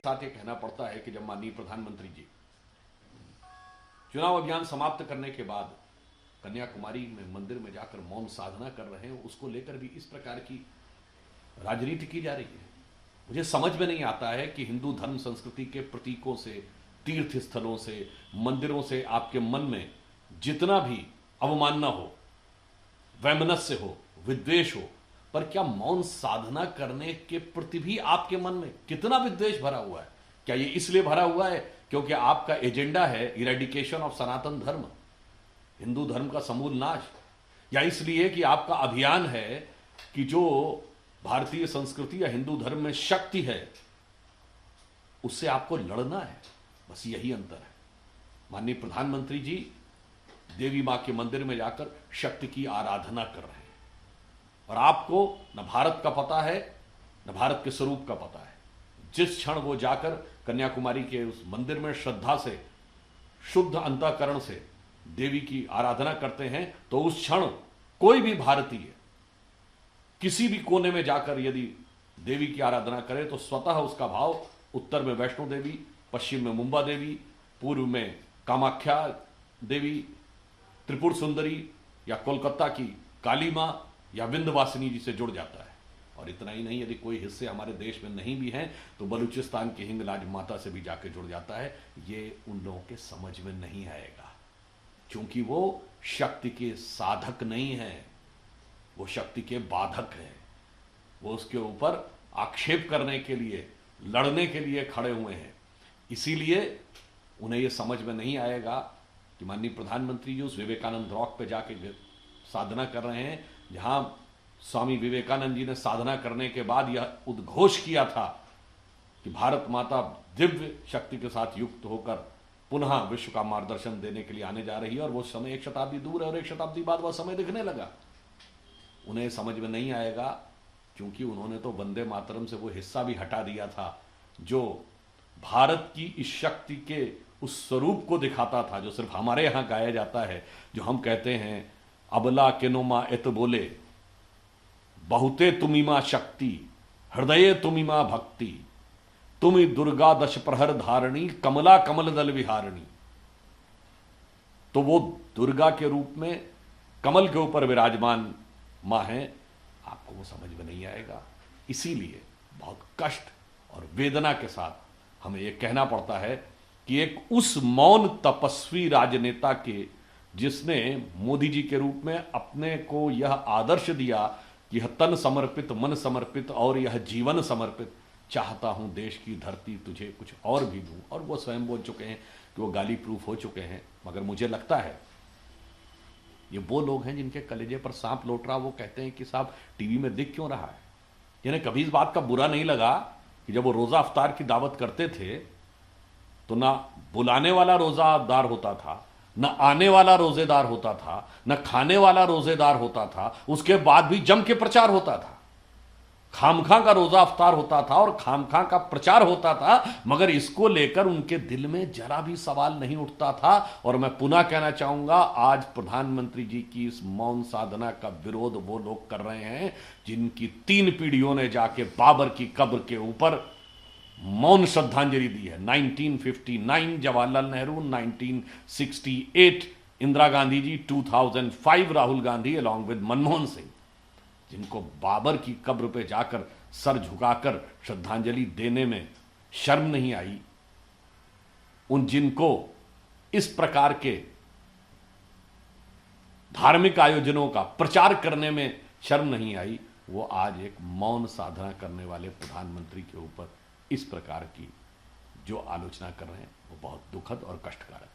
साथ ये कहना पड़ता है कि जब माननीय प्रधानमंत्री जी चुनाव अभियान समाप्त करने के बाद कन्याकुमारी में मंदिर में जाकर मौन साधना कर रहे हैं, उसको लेकर भी इस प्रकार की राजनीति की जा रही है। मुझे समझ में नहीं आता है कि हिंदू धर्म संस्कृति के प्रतीकों से, तीर्थ स्थलों से, मंदिरों से आपके मन में जितना भी अवमानना हो, वैमनस्य हो, विद्वेष हो, पर क्या मौन साधना करने के प्रति भी आपके मन में कितना विद्वेष भरा हुआ है? क्या ये इसलिए भरा हुआ है क्योंकि आपका एजेंडा है इरेडिकेशन ऑफ सनातन धर्म, हिंदू धर्म का समूल नाश, या इसलिए कि आपका अभियान है कि जो भारतीय संस्कृति या हिंदू धर्म में शक्ति है उससे आपको लड़ना है? बस यही अंतर है। माननीय प्रधानमंत्री जी देवी मां के मंदिर में जाकर शक्ति की आराधना कर रहे हैं और आपको न भारत का पता है न भारत के स्वरूप का पता है। जिस क्षण वो जाकर कन्याकुमारी के उस मंदिर में श्रद्धा से, शुद्ध अंतःकरण से देवी की आराधना करते हैं, तो उस क्षण कोई भी भारतीय किसी भी कोने में जाकर यदि देवी की आराधना करे तो स्वतः उसका भाव उत्तर में वैष्णो देवी, पश्चिम में मुंबा देवी, पूर्व में कामाख्या देवी, त्रिपुर सुंदरी या कोलकाता की काली मां या विंध्यवासिनी जी से जुड़ जाता है। और इतना ही नहीं, यदि कोई हिस्से हमारे देश में नहीं भी हैं तो बलूचिस्तान की हिंगलाज माता से भी जाके जुड़ जाता है। ये उन लोगों के समझ में नहीं आएगा क्योंकि वो शक्ति के साधक नहीं हैं, वो शक्ति के बाधक हैं। वो उसके ऊपर आक्षेप करने के लिए, लड़ने के लिए खड़े हुए हैं। इसीलिए उन्हें यह समझ में नहीं आएगा कि माननीय प्रधानमंत्री जी उस विवेकानंद रॉक पे जाके साधना कर रहे हैं जहां स्वामी विवेकानंद जी ने साधना करने के बाद यह उद्घोष किया था कि भारत माता दिव्य शक्ति के साथ युक्त होकर पुनः विश्व का मार्गदर्शन देने के लिए आने जा रही है। और वो समय 1 शताब्दी दूर है और 1 शताब्दी बाद वह समय दिखने लगा। उन्हें समझ में नहीं आएगा क्योंकि उन्होंने तो वंदे मातरम से वो हिस्सा भी हटा दिया था जो भारत की इस शक्ति के उस स्वरूप को दिखाता था, जो सिर्फ हमारे यहां गाया जाता है, जो हम कहते हैं अबला केनोमा एत बोले, बहुते तुमिमा शक्ति, हृदय तुमिमा भक्ति, तुमि दुर्गा दश प्रहर धारणी, कमला कमल दल विहारणी। तो वो दुर्गा के रूप में कमल के ऊपर विराजमान मां है, आपको वो समझ में नहीं आएगा। इसीलिए बहुत कष्ट और वेदना के साथ हमें यह कहना पड़ता है कि एक उस मौन तपस्वी राजनेता के, जिसने मोदी जी के रूप में अपने को यह आदर्श दिया कि यह तन समर्पित, मन समर्पित और यह जीवन समर्पित, चाहता हूं देश की धरती तुझे कुछ और भी दूं, और वो स्वयं बोल चुके हैं कि वो गाली प्रूफ हो चुके हैं। मगर मुझे लगता है ये वो लोग हैं जिनके कलेजे पर सांप लौट रहा, वो कहते हैं कि साहब टीवी में दिख क्यों रहा है। जिन्हें कभी इस बात का बुरा नहीं लगा कि जब वो रोजा अफ्तार की दावत करते थे तो ना बुलाने वाला रोजादार होता था, न आने वाला रोजेदार होता था, न खाने वाला रोजेदार होता था, उसके बाद भी जम के प्रचार होता था। खामखा का रोजा अफ्तार होता था और खामखा का प्रचार होता था, मगर इसको लेकर उनके दिल में जरा भी सवाल नहीं उठता था। और मैं पुनः कहना चाहूंगा, आज प्रधानमंत्री जी की इस मौन साधना का विरोध वो लोग कर रहे हैं जिनकी 3 पीढ़ियों ने जाके बाबर की कब्र के ऊपर मौन श्रद्धांजलि दी है। 1959 जवाहरलाल नेहरू, 1968 इंदिरा गांधी जी, 2005 राहुल गांधी अलॉन्ग विद मनमोहन सिंह, जिनको बाबर की कब्र पे जाकर सर झुकाकर श्रद्धांजलि देने में शर्म नहीं आई, उन जिनको इस प्रकार के धार्मिक आयोजनों का प्रचार करने में शर्म नहीं आई, वो आज एक मौन साधना करने वाले प्रधानमंत्री के ऊपर इस प्रकार की जो आलोचना कर रहे हैं वो बहुत दुखद और कष्टकारक है।